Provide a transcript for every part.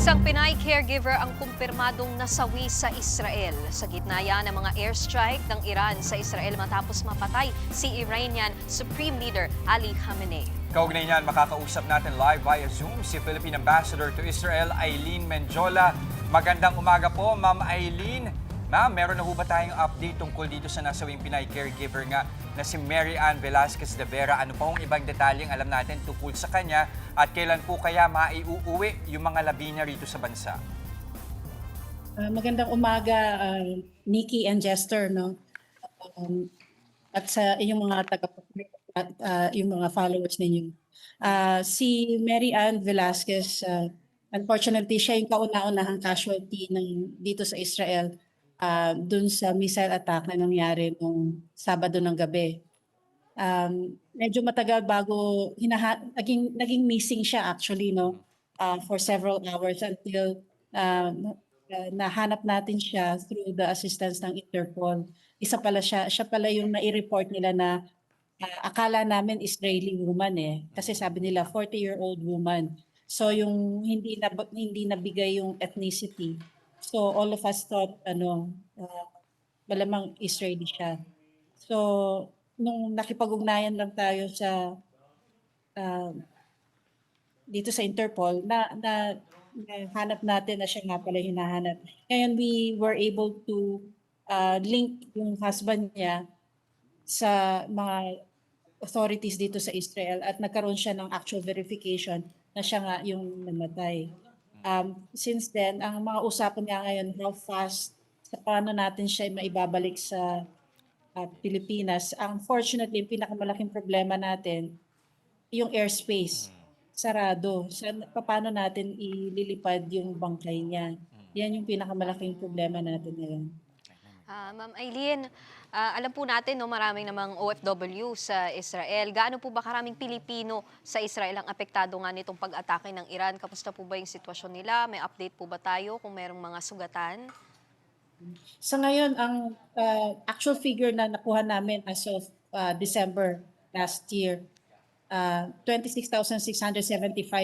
Isang Pinay caregiver ang kumpirmadong nasawi sa Israel. Sa gitna yan ng mga airstrike ng Iran sa Israel matapos mapatay si Iranian Supreme Leader Ali Khamenei. Kaugnay niyan, makakausap natin live via Zoom si Philippine Ambassador to Israel, Eileen Menjola. Magandang umaga po, Ma'am Eileen. Ma'am, meron na ho ba tayong update tungkol dito sa nasawing Pinay caregiver nga na si Mary Ann Velasquez de Vera? Ano pa hong ibang detalyeng alam natin tungkol sa kanya at kailan po kaya maiuuwi yung mga labi niya rito sa bansa? Magandang umaga, Nikki and Jester, no? At sa inyong mga at yung mga followers ninyo. Si Mary Ann Velasquez, unfortunately, siya yung kauna-unahang casualty dito sa Israel dun sa missile attack na nangyari nung Sabado ng gabi. Medyo matagal bago naging missing siya actually, no? For several hours until nahanap natin siya through the assistance ng Interpol. Siya pala yung nai-report nila na akala namin Israeli woman kasi sabi nila 40-year-old woman. So yung hindi nabigay yung ethnicity. So all of us thought malamang Israeli siya. So nung nakipag-ugnayan lang tayo sa dito sa Interpol na hanap natin na siya nga pala hinahanap. Ngayon we were able to link yung husband niya sa mga authorities dito sa Israel at nagkaroon siya ng actual verification na siya nga yung namatay. Since then, ang mga usapan nga ngayon, how fast, sa paano natin siya maibabalik sa Pilipinas. Unfortunately, yung pinakamalaking problema natin, yung airspace, sarado. Paano natin ililipad yung bangkay niya. Yan yung pinakamalaking problema natin ngayon. Ma'am Eileen, alam po natin maraming namang OFW sa Israel. Gaano po ba karaming Pilipino sa Israel ang apektado nga nitong pag-atake ng Iran? Kamusta po ba yung sitwasyon nila? May update po ba tayo kung merong mga sugatan? Sa ngayon, ang actual figure na nakuha namin as of December last year, 26,675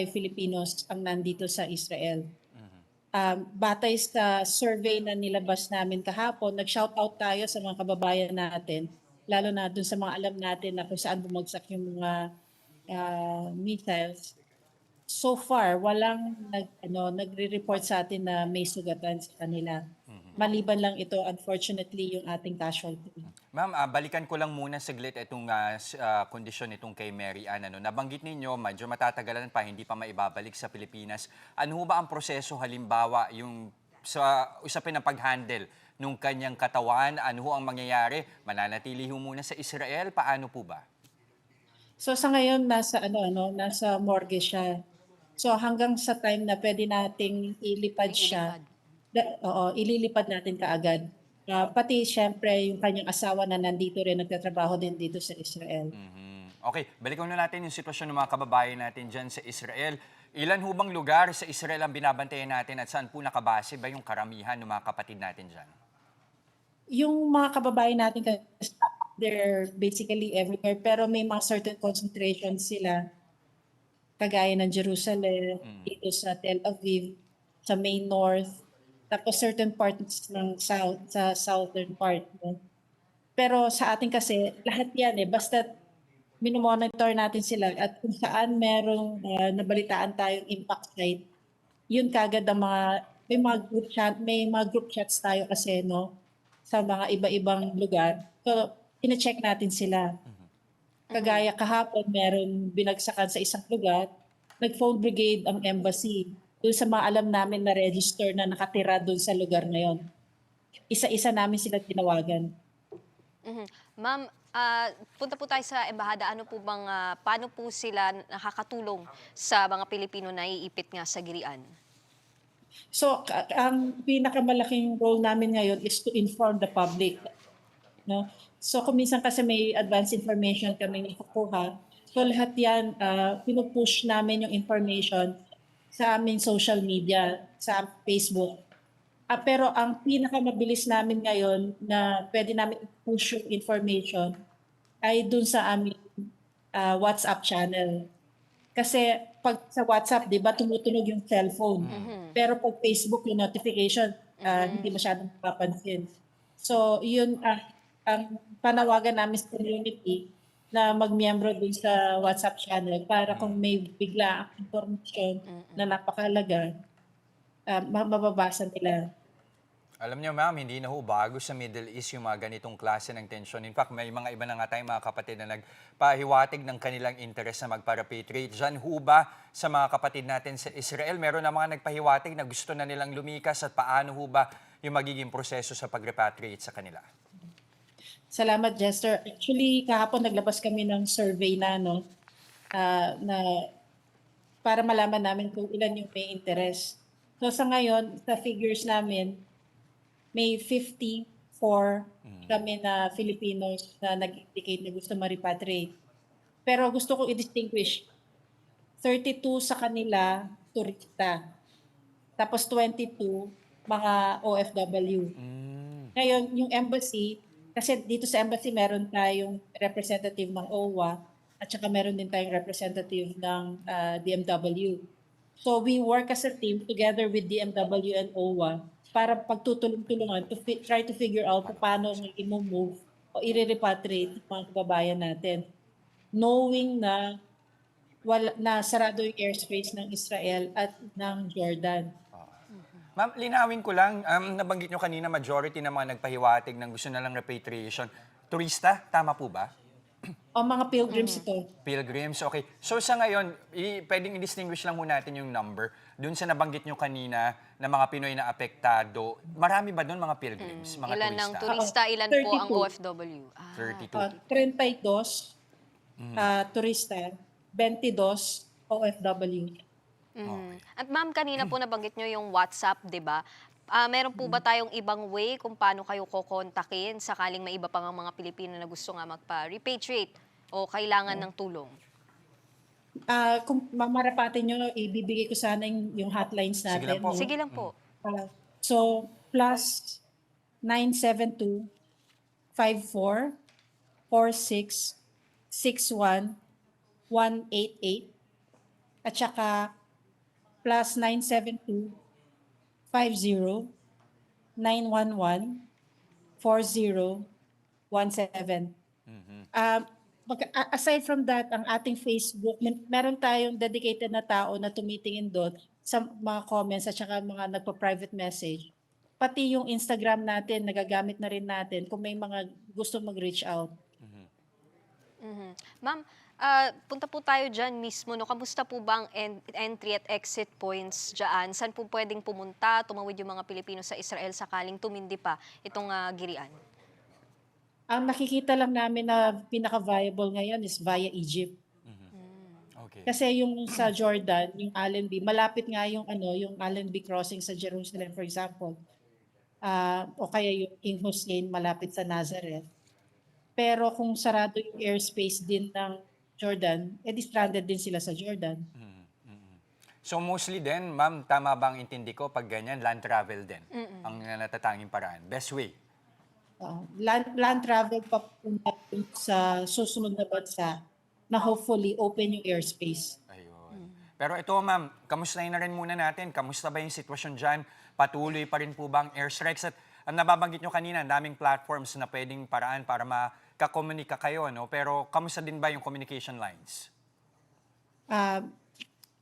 Filipinos ang nandito sa Israel. Batay sa survey na nilabas namin kahapon, nag-shoutout tayo sa mga kababayan natin, lalo na dun sa mga alam natin na kung saan bumagsak yung mga missiles. So far, walang nagre-report sa atin na may sugatan sa kanila. Maliban lang ito, unfortunately, yung ating casualty. Ma'am, balikan ko lang muna saglit itong kondisyon itong kay Mary Ann. Nabanggit ninyo, medyo matatagalan pa, hindi pa maibabalik sa Pilipinas. Ano ba ang proseso halimbawa yung sa usapin ng pag-handle nung kanyang katawan? Ano ang mangyayari? Mananatili muna sa Israel? Paano po ba? So sa ngayon, nasa morgue siya. So hanggang sa time na pwede nating ilipad siya, ililipad natin kaagad. Pati siyempre yung kanyang asawa na nandito rin, nagtatrabaho din dito sa Israel. Okay, balikan na natin yung sitwasyon ng mga kababayan natin dyan sa Israel. Ilan hubang lugar sa Israel ang binabantayan natin at saan po nakabase ba yung karamihan ng mga kapatid natin dyan? Yung mga kababayan natin, they're basically everywhere, pero may mga certain concentrations sila, kagaya ng Jerusalem, dito sa Tel Aviv, sa Main North, tapos certain parts ng South, sa southern part. Pero sa atin kasi, lahat yan basta minomonitor natin sila at kung saan merong nabalitaan tayong impact site, yun kagad ang may mga group chats tayo kasi sa mga iba-ibang lugar. So, ina-check natin sila. Kagaya kahapon, meron binagsakan sa isang lugar, nag-phone brigade ang embassy doon sa mga alam namin na register na nakatira doon sa lugar na yon. Isa-isa namin sila tinawagan. Ma'am, punta po tayo sa embahada. Paano po sila nakakatulong sa mga Pilipino na iipit nga sa Girian? So, ang pinakamalaking role namin ngayon is to inform the public. No? So, kung minsan kasi may advance information kami nakukuha, so lahat yan, pinupush namin yung information sa aming social media, sa Facebook. Pero ang pinakamabilis namin ngayon na pwede namin push yung information ay dun sa aming WhatsApp channel. Kasi pag sa WhatsApp, di ba, tumutunog yung cellphone. Pero pag Facebook, yung notification, hindi masyadong papansin. So, yun ang panawagan namin sa community na magmiyembro din sa WhatsApp channel para kung may bigla ang impormasyon na napakalaga, mababasa nila. Alam niyo ma'am, hindi na ho bago sa Middle East yung mga ganitong klase ng tensyon. In fact, may mga iba na nga tayong mga kapatid na nagpahiwatig ng kanilang interes na magpa-repatriate. Diyan ho ba sa mga kapatid natin sa Israel, meron na mga nagpahiwatig na gusto na nilang lumikas at paano ho ba yung magiging proseso sa pag-repatriate sa kanila? Salamat, Jester. Actually, kahapon naglabas kami ng survey na para malaman namin kung ilan yung may interest. So sa ngayon, sa figures namin, may 54 kami na Filipinos na nag-indicate na gusto ma-repatriate. Pero gusto ko i-distinguish, 32 sa kanila, turista. Tapos 22, mga OFW. Ngayon, yung embassy, kasi dito sa embassy meron tayong representative ng OWA at saka meron din tayong representative ng DMW. So we work as a team together with DMW and OWA para pagtutulong-tulungan to try to figure out kung paano i-move o i-repatriate yung mga kababayan natin. Knowing na sarado yung airspace ng Israel at ng Jordan. Ma'am, linawin ko lang, nabanggit nyo kanina majority ng mga nagpahiwatig ng gusto na lang repatriation. Turista, tama po ba? O mga pilgrims ito. Pilgrims, okay. So sa ngayon, pwedeng i-distinguish lang muna natin yung number. Doon sa nabanggit nyo kanina na mga Pinoy na apektado, marami ba doon mga pilgrims, mga Ilan ng turista? turista, ilan po ang 32. OFW? 32. 32 turista, 22 OFW. At ma'am, kanina po nabanggit nyo yung WhatsApp, di ba? Meron po ba tayong ibang way kung paano kayo kokontakin sakaling may iba pang mga Pilipino na gusto nga magpa-repatriate o kailangan ng tulong? Kung mamarapatin nyo, ibibigay ko sana yung hotlines Sige lang natin. po. no? Sige lang po. So, plus 972 54 46 61 188 at saka plus 972 50 911 4017. Aside from that, ang ating Facebook, meron tayong dedicated na tao na tumitingin doon sa mga comments at saka mga nagpa-private message. Pati yung Instagram natin, nagagamit na rin natin kung may mga gusto mag-reach out. Ma'am, punta po tayo dyan mismo. No? Kamusta po ba ang entry at exit points dyan? Saan po pwedeng pumunta, tumawid yung mga Pilipino sa Israel sakaling tumindi pa itong girian? Ang nakikita lang namin na pinaka-viable ngayon is via Egypt. Okay. Kasi yung sa Jordan, yung Allenby, malapit nga yung Allenby crossing sa Jerusalem, for example. O kaya yung King Hussein malapit sa Nazareth. Pero kung sarado yung airspace din ng Jordan, edi stranded din sila sa Jordan. So mostly din, ma'am, tama bang intindi ko pag ganyan, land travel din ang natatanging paraan? Best way? Land travel papunta sa susunod na bansa na hopefully open yung airspace. Ayun. Pero ito ma'am, kamustahin na rin muna natin. Kamusta ba yung sitwasyon dyan? Patuloy pa rin po ba ang airstrikes? At ang nababanggit nyo kanina, daming platforms na pwedeng paraan para makakomunika kayo. No? Pero kamusta din ba yung communication lines?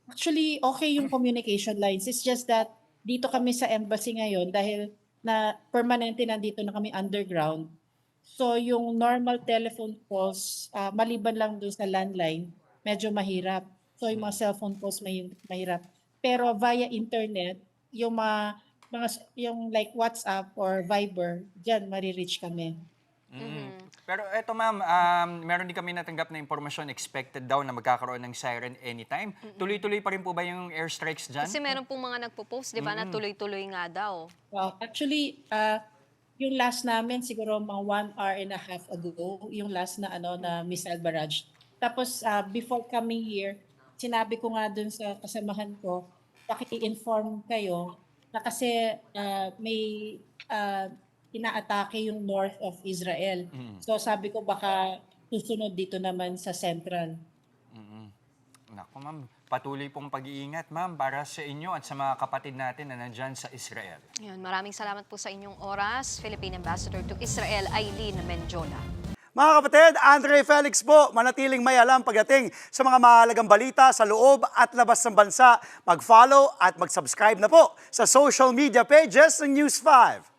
Actually, okay yung communication lines. It's just that dito kami sa embassy ngayon dahil na permanente nandito na kami underground. So yung normal telephone calls, maliban lang doon sa landline, medyo mahirap. So yung mga cellphone calls mahirap. Pero via internet, yung yung like WhatsApp or Viber, diyan marireach kami. Pero eto ma'am, meron din kami natanggap na impormasyon expected daw na magkakaroon ng siren anytime. Tuloy-tuloy pa rin po ba yung airstrikes dyan? Kasi meron pong mga nagpo-post, di ba, na tuloy-tuloy nga daw. Well, actually, yung last namin siguro mga 1 hour and a half ago, yung last na na missile barrage. Tapos before coming here, sinabi ko nga dun sa kasamahan ko, paki-inform kayo na kasi may inaatake yung north of Israel. So sabi ko baka susunod dito naman sa central. Naku ma'am, patuloy pong pag-iingat ma'am para sa inyo at sa mga kapatid natin na nandyan sa Israel. Yun, maraming salamat po sa inyong oras, Philippine Ambassador to Israel, Eileen Menjola. Mga kapatid, Andre Felix po, manatiling may alam pagdating sa mga mahalagang balita sa loob at labas ng bansa. Mag-follow at mag-subscribe na po sa social media pages ng News 5.